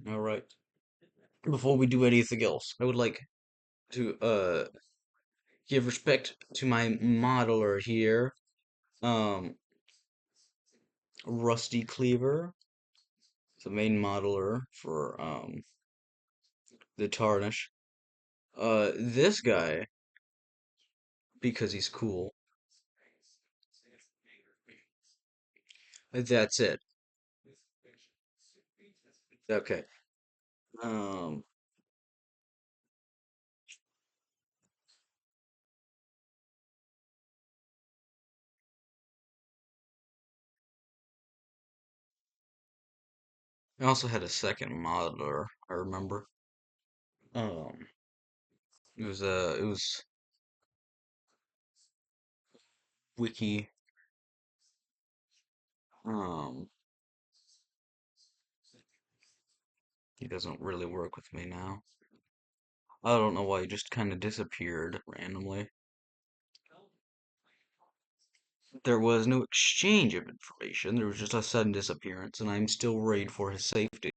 Alright. Before we do anything else, I would like to give respect to my modeler here. Um Rusty Cleaver, the main modeler for the tarnish. This guy, because he's cool. That's it. Okay. Um I also had a second modeler, I remember. Um it was Wiki. Um he doesn't really work with me now. I don't know why he just kind of disappeared randomly. There was no exchange of information. There was just a sudden disappearance, and I'm still worried for his safety.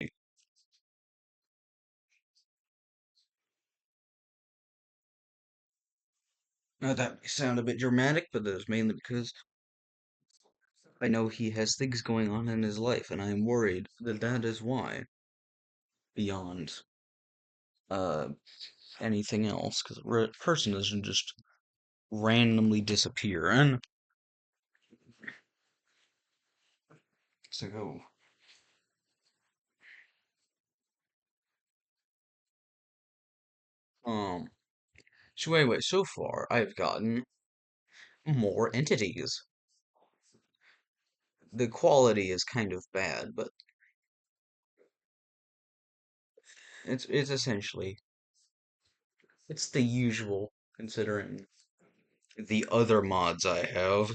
Now that may sound a bit dramatic, but that is mainly because I know he has things going on in his life, and I am worried that that is why, beyond uh anything else, because a person doesn't just randomly disappear. And so, um, so anyway, so far I've gotten more entities. The quality is kind of bad, but it's essentially it's the usual considering the other mods I have.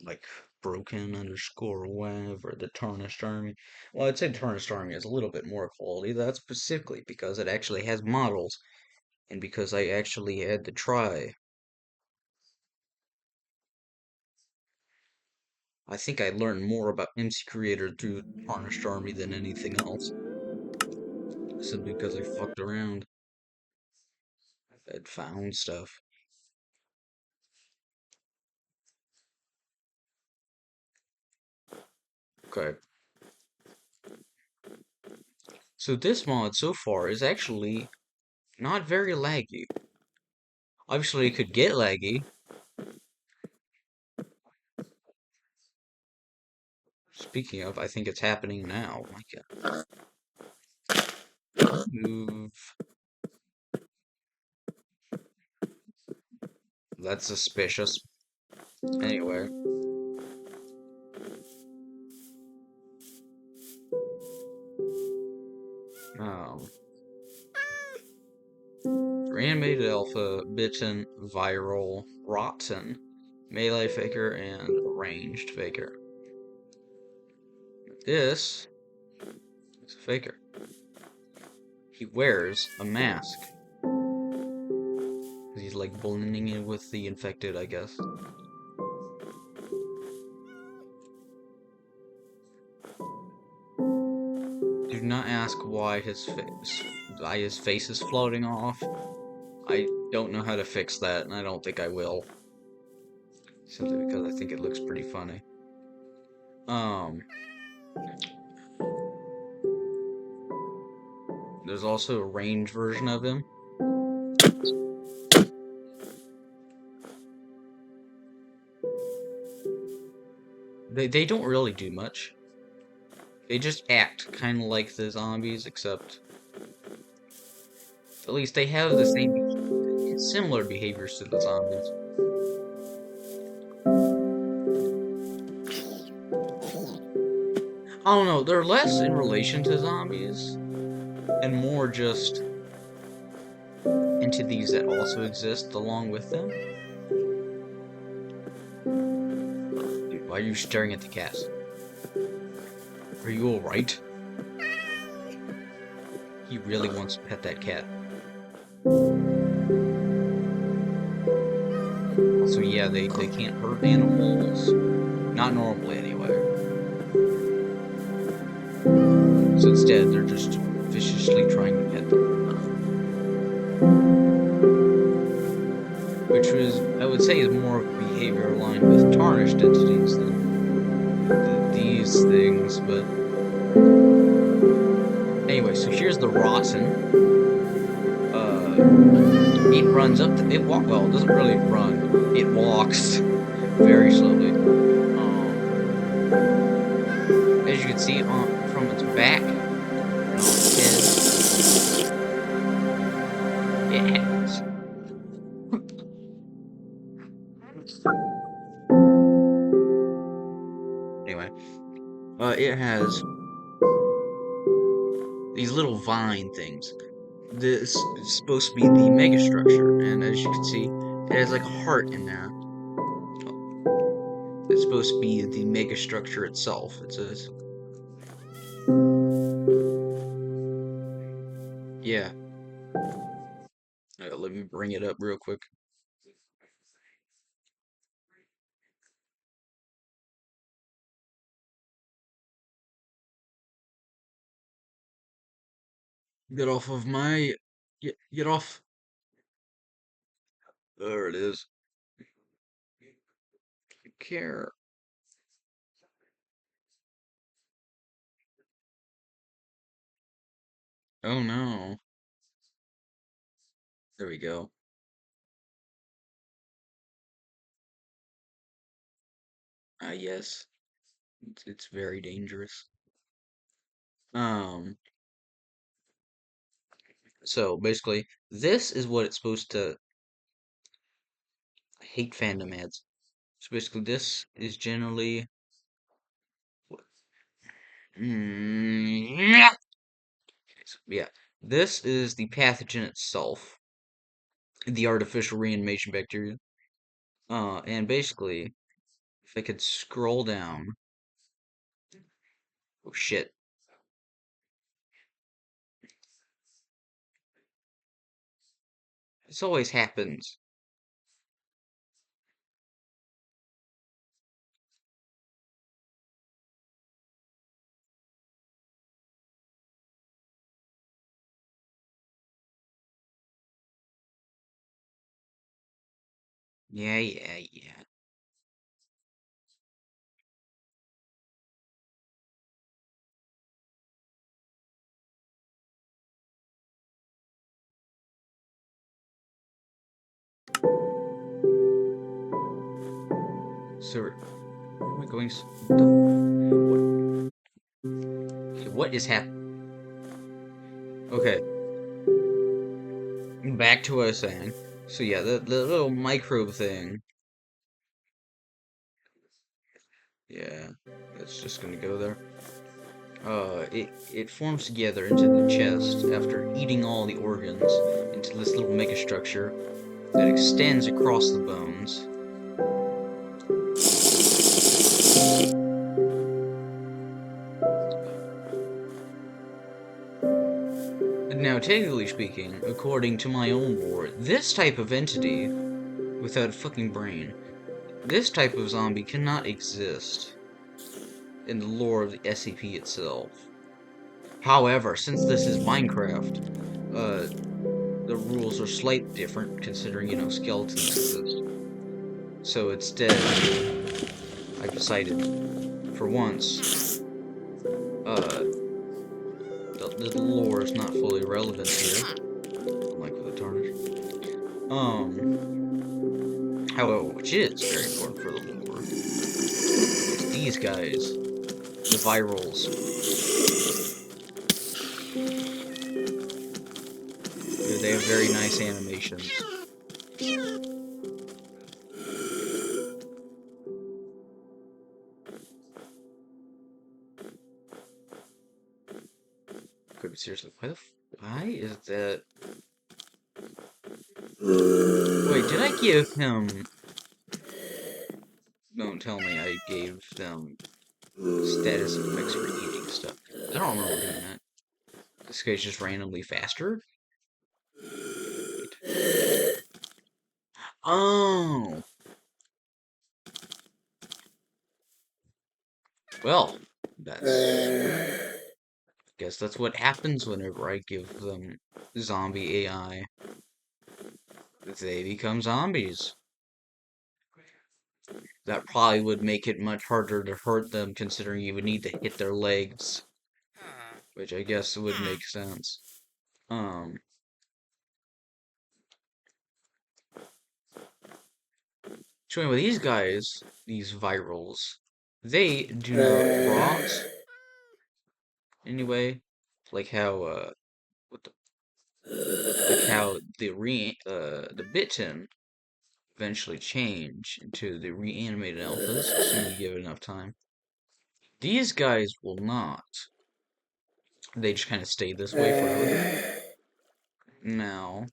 Like broken underscore web or the tarnished army. Well, I'd say tarnished army is a little bit more quality. That's specifically because it actually has models and because I actually had to try. I think I learned more about MC Creator through Tarnished Army than anything else. Simply because I fucked around and found stuff. Okay. So this mod so far is actually not very laggy. Obviously it could get laggy. Speaking of, I think it's happening now. My God. Move. That's suspicious. Anyway. Um, Reanimated Alpha, Bitten, Viral, Rotten, Melee Faker, and Ranged Faker. This is a Faker. He wears a mask. He's like blending in with the infected, I guess. Do not ask why his face is floating off. I don't know how to fix that, and I don't think I will. Simply because I think it looks pretty funny. There's also a range version of him. They don't really do much. They just act kind of like the zombies, except at least they have the similar behaviors to the zombies. I don't know, they're less in relation to zombies and more just entities that also exist along with them. Dude, why are you staring at the cat? Are you alright? He really wants to pet that cat. Also, yeah, they can't hurt animals. Not normally, anyway. So instead, they're just viciously trying to pet them. Which was, I would say, is more of a behavior aligned with tarnished entities than these things, but anyway, so here's the rotten. It runs up to, it walk, well, it doesn't really run, it walks very slowly. As you can see from its back and on its head, it has, anyway, it has these little vine things. This is supposed to be the megastructure, and as you can see, it has like a heart in there. It's supposed to be the megastructure itself. It says, yeah. Let me bring it up real quick. Get off of my. Get off. There it is. Care. Oh no. There we go. Ah, yes. It's very dangerous. Um. So basically, this is what it's supposed to. I hate fandom ads. So basically, this is generally. Mm, yeah. This is the pathogen itself, the artificial reanimation bacteria. And basically, if I could scroll down. Oh shit. This always happens. Yeah, yeah, yeah. So, where am I going? What is happening? Okay, back to what I was saying. So yeah, the little microbe thing. Yeah, that's just gonna go there. It forms together into the chest after eating all the organs into this little megastructure that extends across the bones. Now, technically speaking, according to my own lore, this type of entity, without a fucking brain, this type of zombie cannot exist in the lore of the SCP itself. However, since this is Minecraft, uh, the rules are slightly different, considering, skeletons exist. So instead, I've decided, for once, uh, the lore is not fully relevant here, unlike with the Tarnish. However, which is very important for the lore, is these guys, the virals. They have very nice animations. Okay, but seriously, why is that? Wait, did I give him? Don't tell me I gave them status effects for eating stuff. I don't remember doing that. This guy's just randomly faster? Oh! Well, that's... Guess that's what happens whenever I give them zombie AI. They become zombies. That probably would make it much harder to hurt them, considering you would need to hit their legs, which I guess would make sense. Um, so anyway, these guys, these virals, they do not rot. Anyway, like how what like how the bitten eventually change into the reanimated alphas, assuming you give it enough time. These guys will not. They just kind of stay this way forever. Now,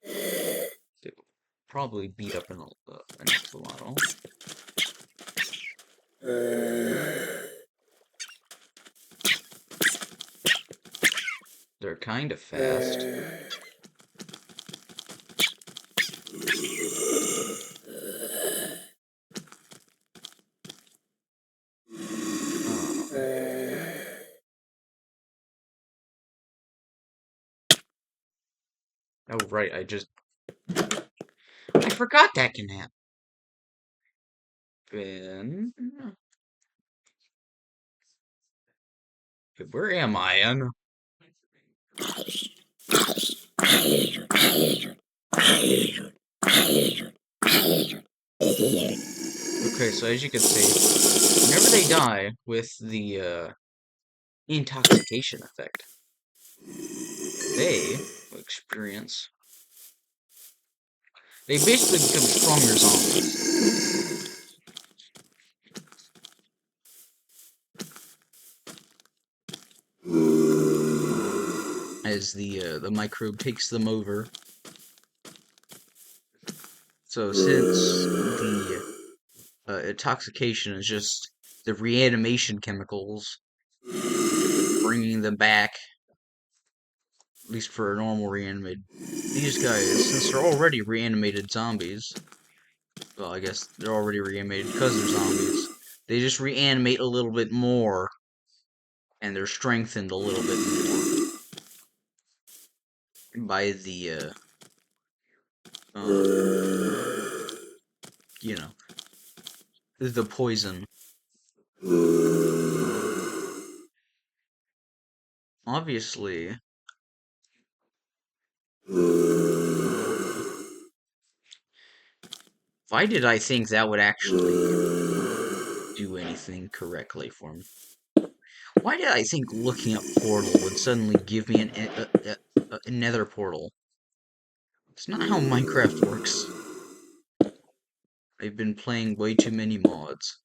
they will probably beat up an axolotl. They're kind of fast. Oh, right, I forgot that can happen. Where am I in? Okay, so as you can see, whenever they die with the intoxication effect, they basically become stronger zombies. As the microbe takes them over. So since the intoxication is just the reanimation chemicals bringing them back, at least for a normal reanimated. These guys, since they're already reanimated zombies, well, I guess they're already reanimated because they're zombies, they just reanimate a little bit more, and they're strengthened a little bit more by the, you know, the poison. Obviously, why did I think that would actually do anything correctly for me? Why did I think looking up Portal would suddenly give me a nether portal? It's not how Minecraft works. I've been playing way too many mods.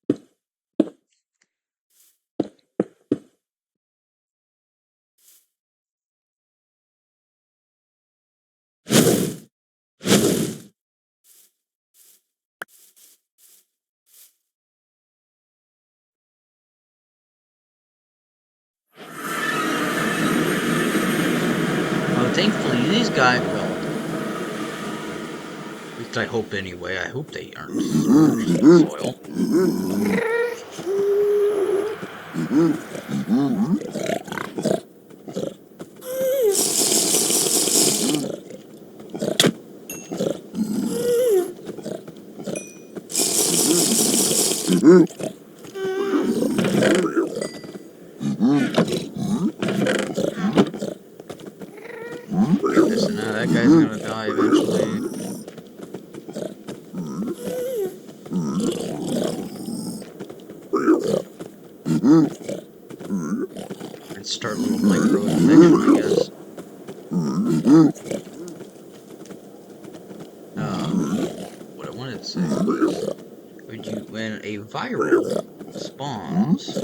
Thankfully, these guys, well, at least I hope anyway, I hope they aren't submerged in soil. Listen, that guy's gonna die eventually. And start a little micro-infection, I guess. What I wanted to say was, when a viral spawns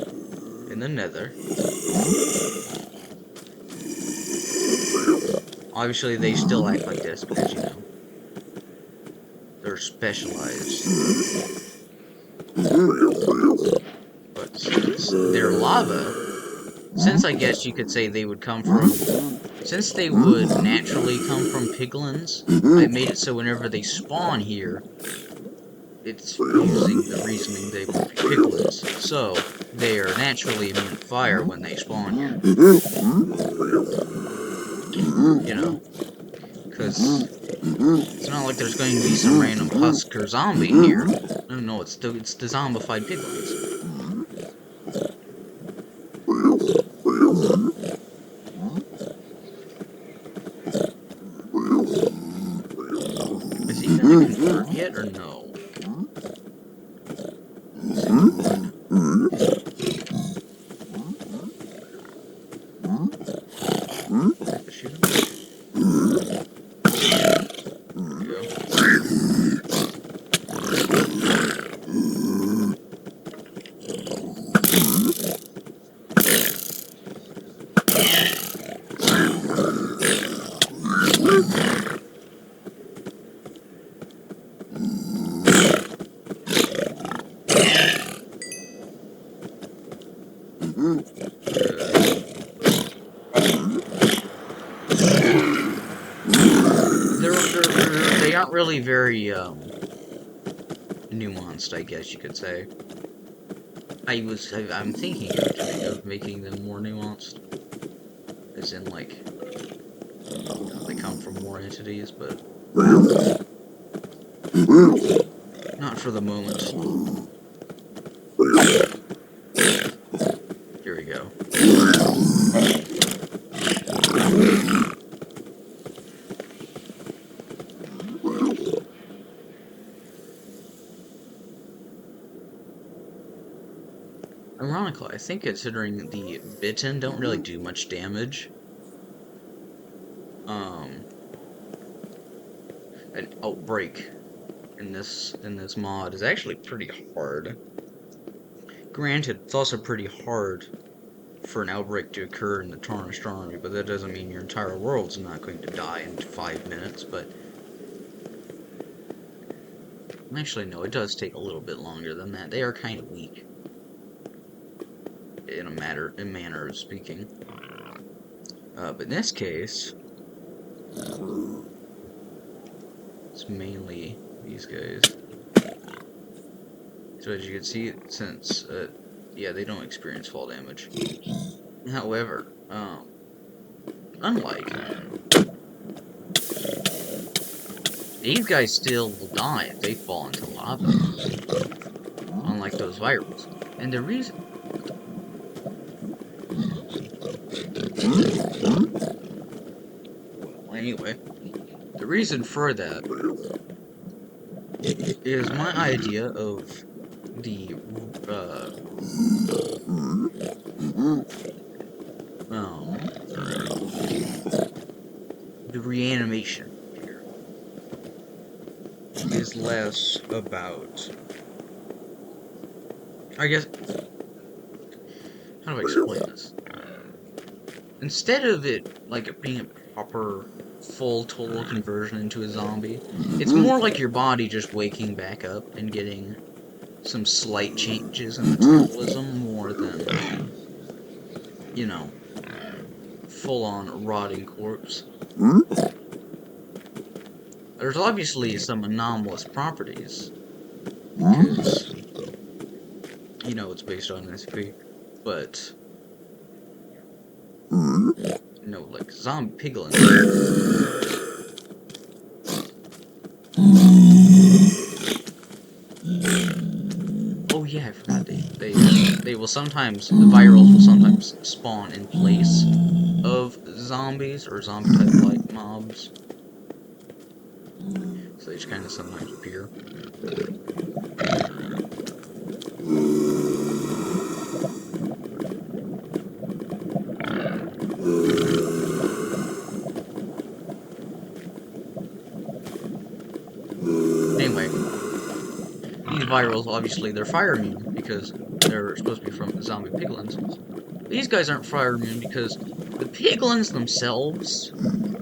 in the nether, obviously they still act like this because, you know, they're specialized. But since they're lava, since I guess you could say they would come from, since they would naturally come from piglins, I made it so whenever they spawn here, it's using the reasoning they would be piglins, so they are naturally immune to fire when they spawn here. You know, because it's not like there's going to be some random husk or zombie here. No, it's the zombified piglins. Is he gonna convert yet or no? Shoot him. There they aren't really very nuanced, I guess you could say. I'm thinking actually of making them more nuanced, as in like, they come from more entities, but not for the moment. Here we go. Ironically, I think considering the bitten don't really do much damage, an outbreak in this mod is actually pretty hard. Granted, it's also pretty hard for an outbreak to occur in the Tarnished Army, but that doesn't mean your entire world's not going to die in 5 minutes, but actually no, it does take a little bit longer than that. They are kind of weak. In a manner of speaking. But in this case, it's mainly these guys. So as you can see, since, yeah, they don't experience fall damage. However, unlike, these guys still will die if they fall into lava. Unlike those virals. And the reason... Well, anyway, the reason for that is my idea of the reanimation here is less about, I guess, how do I explain this? Instead of it, like, it being a proper, full, total conversion into a zombie, it's more like your body just waking back up and getting some slight changes in metabolism more than, you know, full-on rotting corpse. There's obviously some anomalous properties, because, you know, it's based on SP, but... No, like, zombie piglins. Oh yeah, I forgot they will sometimes, the virals will sometimes spawn in place of zombies, or zombie-type like mobs. So they just kind of sometimes appear. Anyway, these virals, obviously, they're fire immune because they're supposed to be from zombie piglins. These guys aren't fire immune because the piglins themselves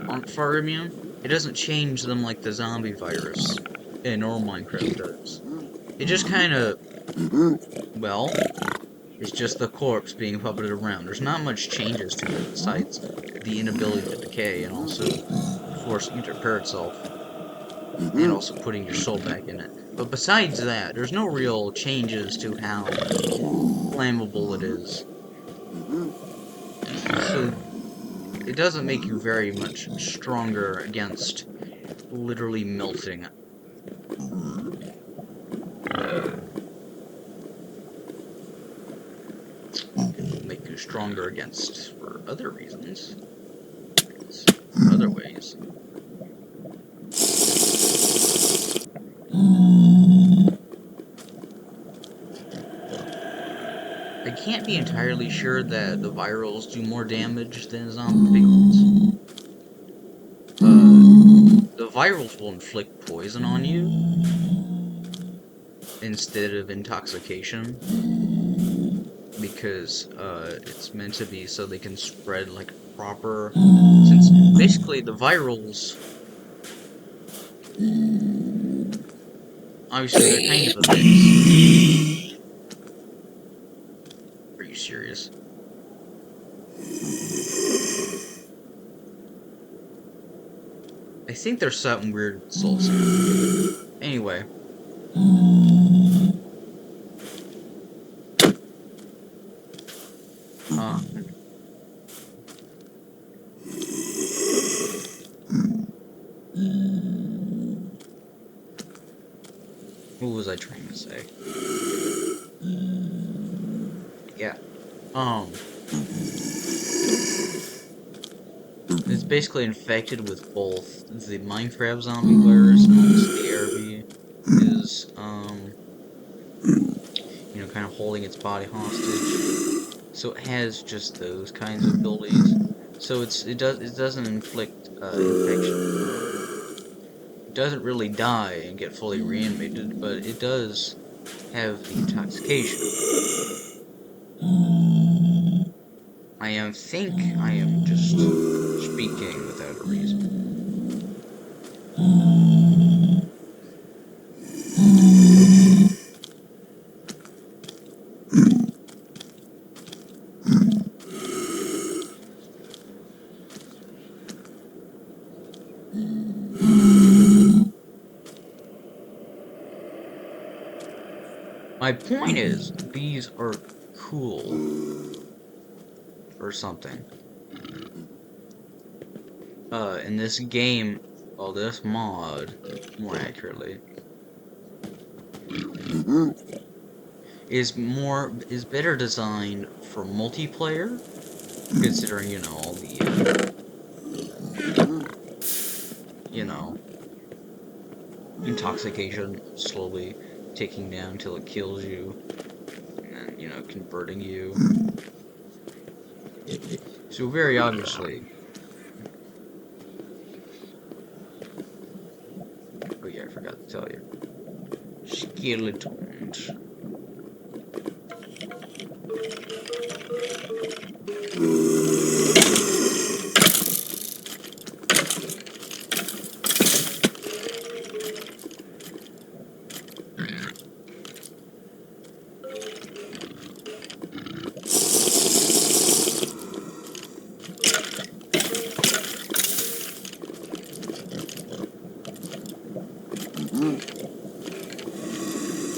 aren't fire immune. It doesn't change them like the zombie virus in normal Minecraft does. It just kind of, well, it's just the corpse being puppeted around. There's not much changes to it besides the inability to decay and also forcing it to repair itself. And also putting your soul back in it. But besides that, there's no real changes to how flammable it is. So it doesn't make you very much stronger against literally melting. It'll make you stronger against for other reasons. Other ways. I can't be entirely sure that the virals do more damage than zombie ones. The virals will inflict poison on you instead of intoxication, because it's meant to be so they can spread like proper, since basically the virals, obviously they're kind of a mix. Are you serious? I think there's something weird with Soul Sand. Anyway. What was I trying to say? Yeah. It's basically infected with both the Minecraft zombie virus and also the ARB is, you know, kind of holding its body hostage. So it has just those kinds of abilities. So it doesn't inflict infection. It doesn't really die and get fully reanimated, but it does have the intoxication. I think I am just speaking without a reason. My point is, these are cool. Or something. In this game, well, this mod, more accurately, is better designed for multiplayer, considering, you know, all the, you know, intoxication slowly taking down until it kills you, and then, you know, converting you. So very obviously, oh yeah, I forgot to tell you, skeletons.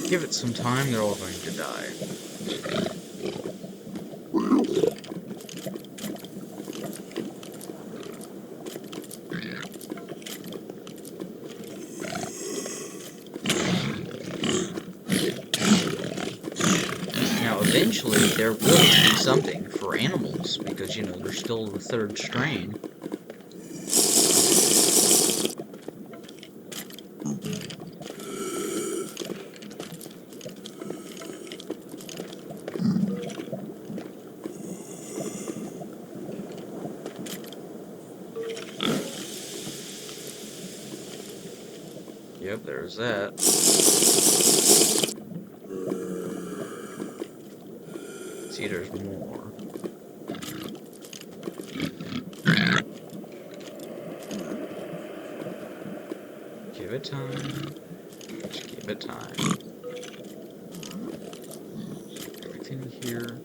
Give it some time, they're all going to die. Now, eventually, there will be something for animals, because, you know, they're still the third strain. Yep, there's that. See, there's more. Give it time. Just give it time. Everything here.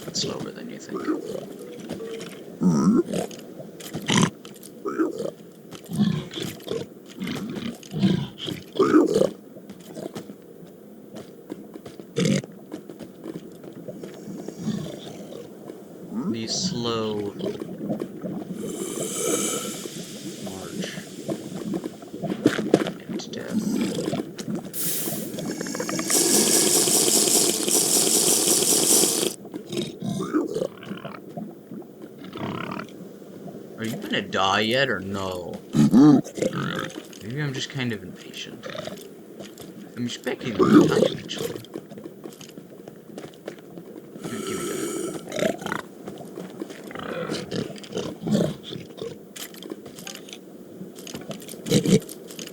It's slower than you think. The slow march into death. Are you gonna die yet or no? Maybe I'm just kind of impatient. I'm expecting them to die eventually. Give me that.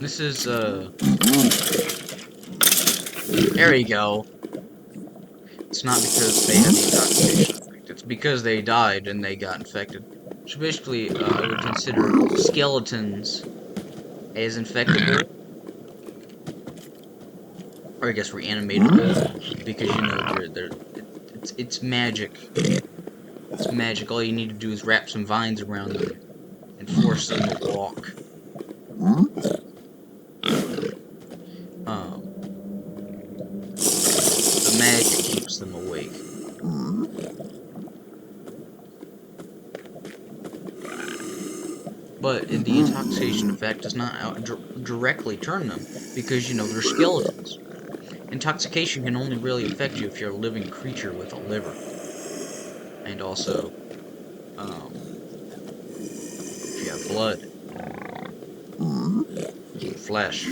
This is, there you go. It's not because they had the intoxication effect. It's because they died and they got infected. So basically, I would consider skeletons as infectable. Or I guess reanimatable. Because, you know, it's magic. It's magic. All you need to do is wrap some vines around them and force them to walk. The magic keeps them awake. But the intoxication effect does not directly turn them, because, you know, they're skeletons. Intoxication can only really affect you if you're a living creature with a liver. And also, if you have blood, flesh,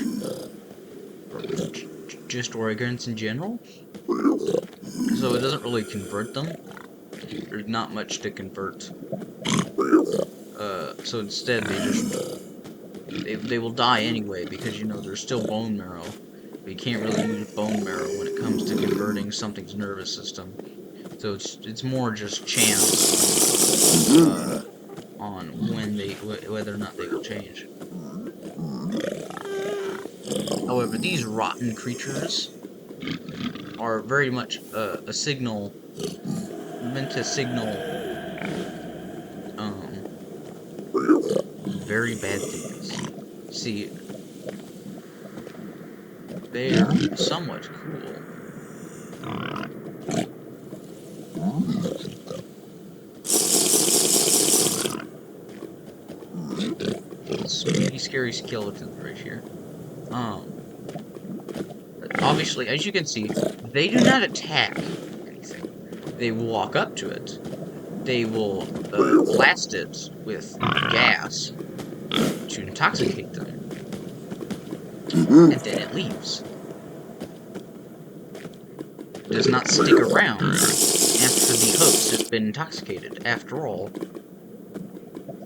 or just organs in general. So it doesn't really convert them. There's not much to convert. So instead they will die anyway, because, you know, there's still bone marrow. But you can't really use bone marrow when it comes to converting something's nervous system. So it's more just chance on whether or not they will change. However, these rotten creatures are very much a signal, meant to signal very bad things. See, they're somewhat cool. Pretty scary skeletons right here. Obviously, as you can see, they do not attack anything. They walk up to it. They will blast it with gas to intoxicate them. And then it leaves. It does not stick around after the host has been intoxicated. After all,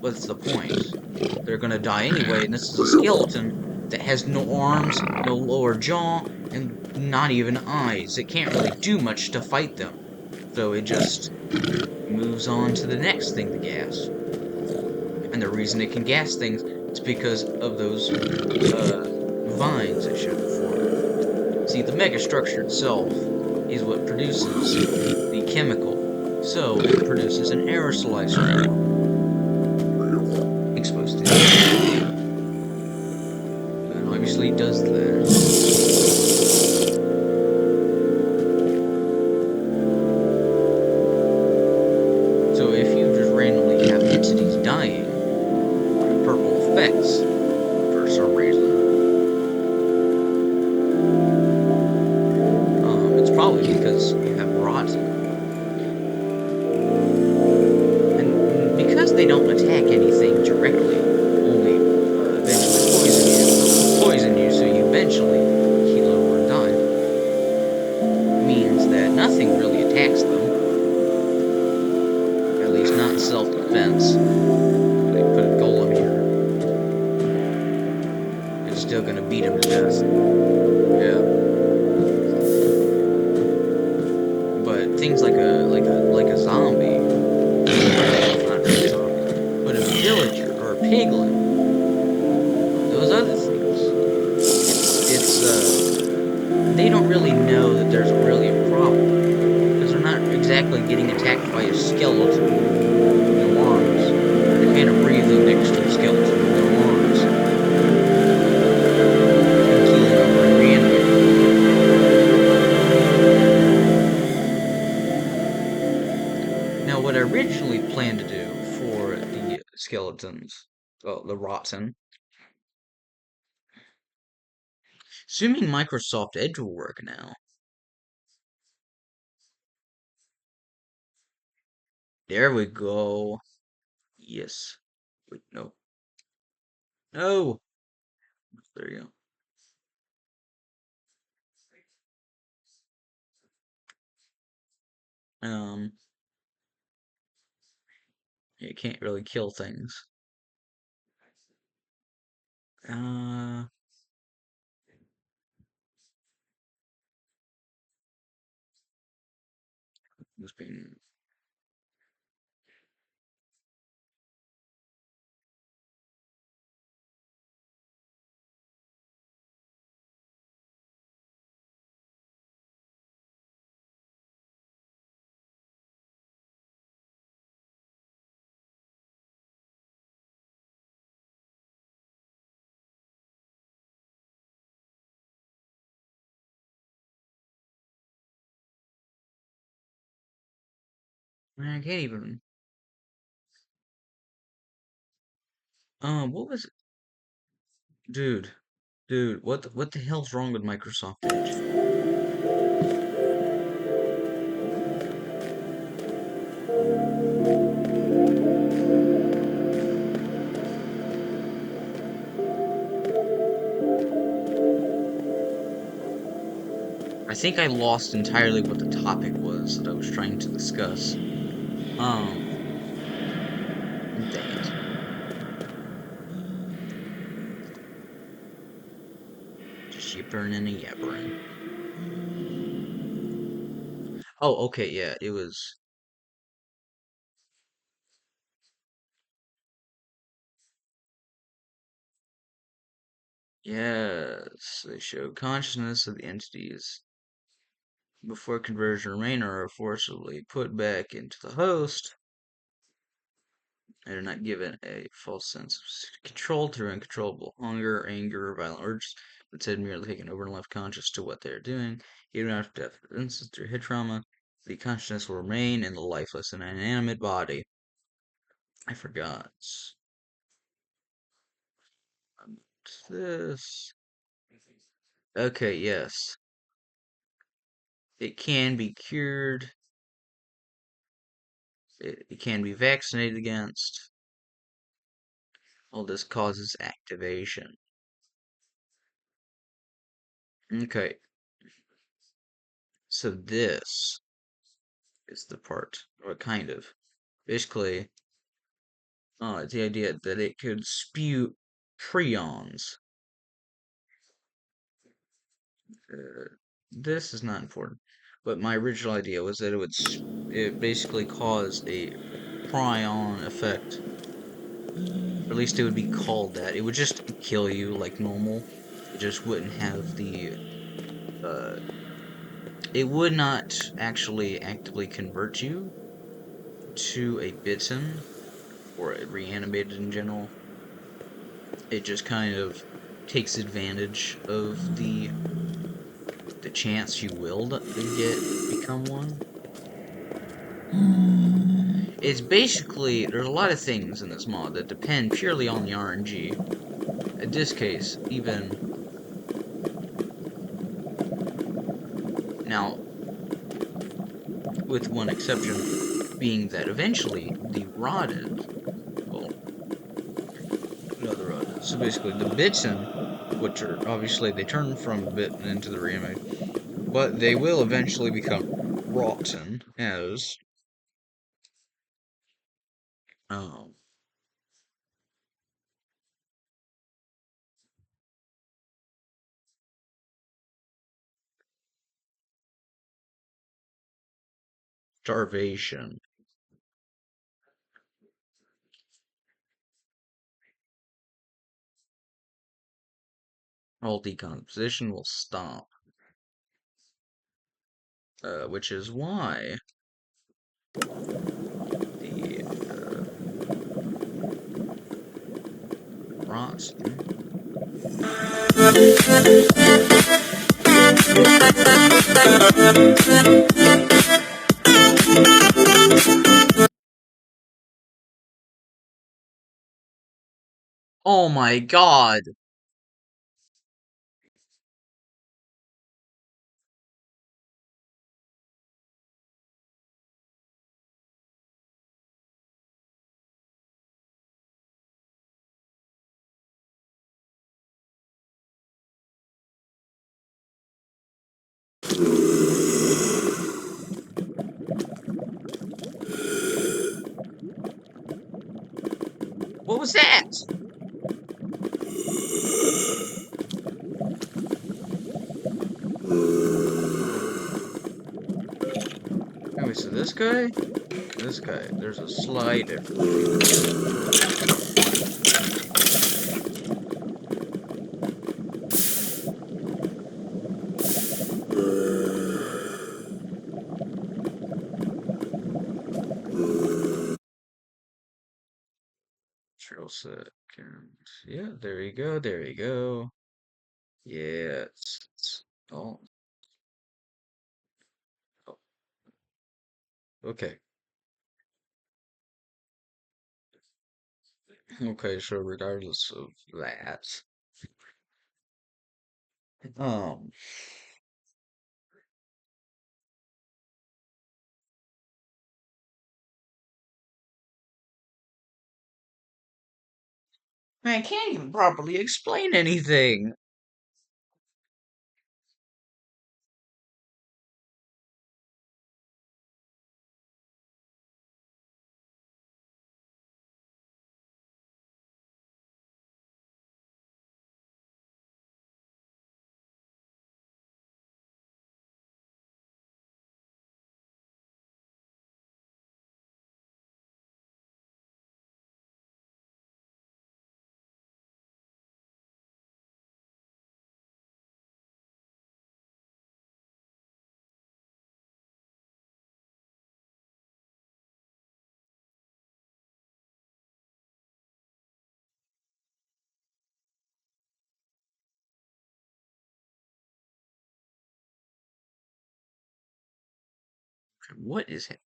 what's the point? They're gonna die anyway, and this is a skeleton that has no arms, no lower jaw, and not even eyes. It can't really do much to fight them. So it just moves on to the next thing to gas. And the reason it can gas things is because of those vines it should form. See, the megastructure itself is what produces the chemical. So it produces an aerosolizer exposed to the air. And obviously it does that. So if you just randomly have entities dying with purple effects for some reason, it's probably because you have rot. And because they don't attack anything directly, only eventually poison you, so you eventually heal over and die, means that nothing really attacks them. At least not in self-defense. They put a golem here. It's still gonna beat him to death. Yeah. But things like a zombie they don't really know that there's really a problem because they're not exactly getting attacked by a skeleton with no arms. They're kind of breathing next to the skeleton with no arms and keeling over and reanimating. Now, what I originally planned to do for the skeletons, well, the rotten, assuming Microsoft Edge will work now. There we go. Yes. Wait, no. No! There you go. You can't really kill things. Uh, it's been, I can't even, what was it? Dude, what the hell's wrong with Microsoft Edge? I think I lost entirely what the topic was that I was trying to discuss. Um, Dang it. Just yippering and a yappering. Oh, okay, yeah, it was. Yes, they show consciousness of the entities before conversion remain or are forcibly put back into the host and are not given a false sense of control through uncontrollable hunger, anger, or violent urges, but instead merely taken over and left conscious to what they are doing. Even after death, for instance, through head trauma, the consciousness will remain in the lifeless and inanimate body. I forgot. This. Okay, yes. It can be cured. It can be vaccinated against. All this causes activation. Okay, so this is the part, or kind of. Basically, it's the idea that it could spew prions. This is not important, but my original idea was that it basically cause a prion effect. Or at least it would be called that. It would just kill you like normal. It just wouldn't have the uh it would not actually actively convert you to a bitten or a reanimated in general. It just kind of takes advantage of the chance you will become one. It's basically there's a lot of things in this mod that depend purely on the RNG. In this case, even now, with one exception, being that eventually the rotted, well, no, the rotted. So basically, the bitten, which are obviously they turn from bitten into the reanimate, but they will eventually become rotten as um, starvation. All decomposition will stop. which is why the Bronson. Oh my God! What was that? Okay, so this guy, there's a slight difference between the two. Trail set, yeah, there you go, there you go. Yes. Oh, oh, okay. Okay, so regardless of that, um, man, I can't even properly explain anything. What is it?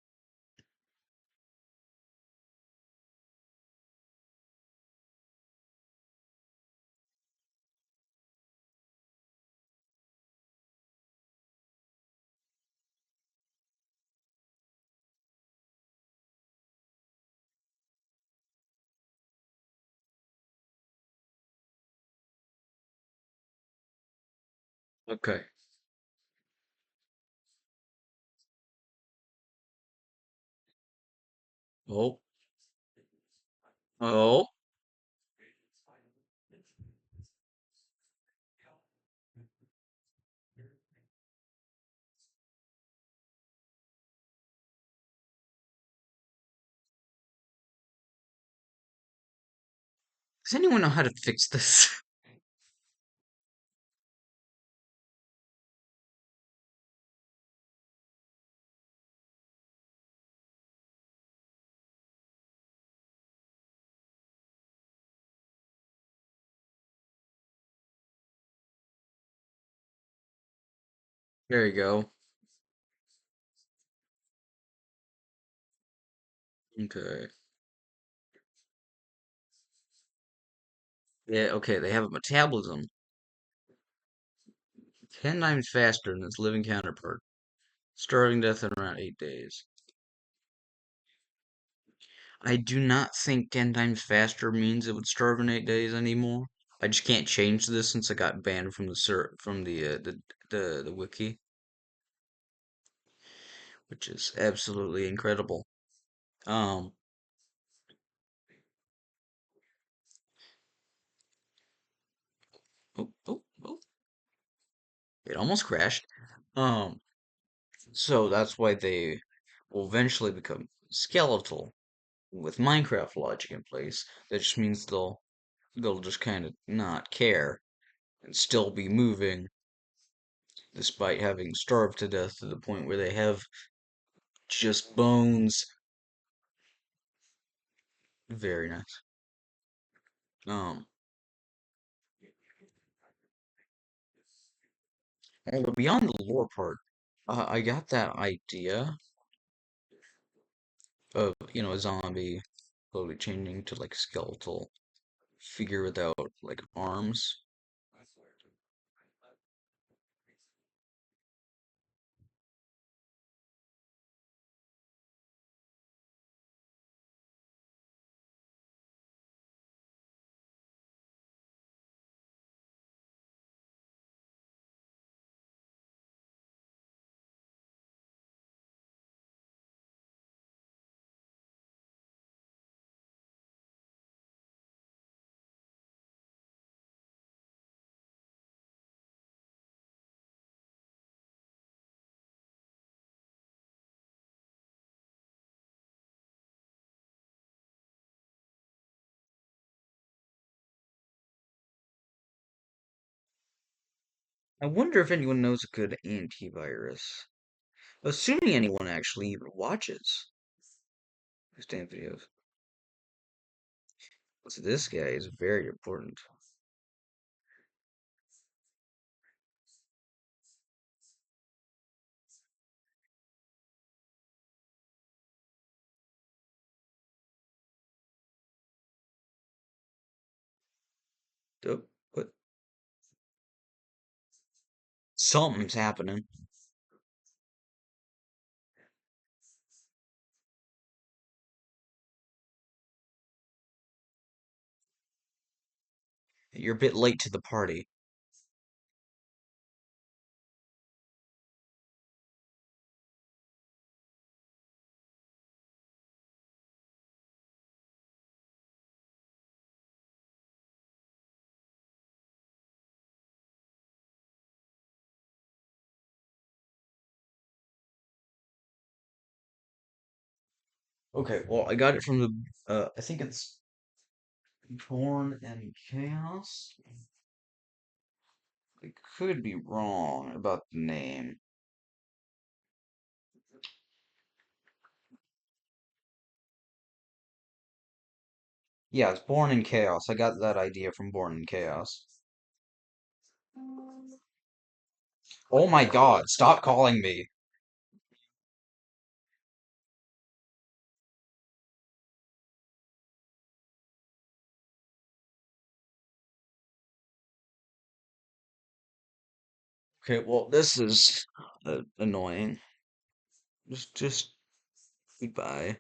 Okay. Oh, oh. Does anyone know how to fix this? There you go. Okay. Yeah, okay, they have a metabolism 10 times faster than its living counterpart, starving death in around 8 days. I do not think 10 times faster means it would starve in 8 days anymore. I just can't change this since I got banned from the the wiki, which is absolutely incredible. Um, oh, oh, oh, it almost crashed. Um, so that's why they will eventually become skeletal with Minecraft logic in place. That just means they'll just kind of not care and still be moving despite having starved to death to the point where they have just bones. Very nice. Um, but beyond the lore part, I got that idea of, a zombie slowly changing to like a skeletal figure without like arms. I wonder if anyone knows a good antivirus. Assuming anyone actually even watches these damn videos. So this guy is very important. What? Something's happening. You're a bit late to the party. Okay, well, I got it from I think it's Born in Chaos. I could be wrong about the name. Yeah, it's Born in Chaos. I got that idea from Born in Chaos. Oh my God, stop calling me. Okay, well, this is annoying. Just goodbye.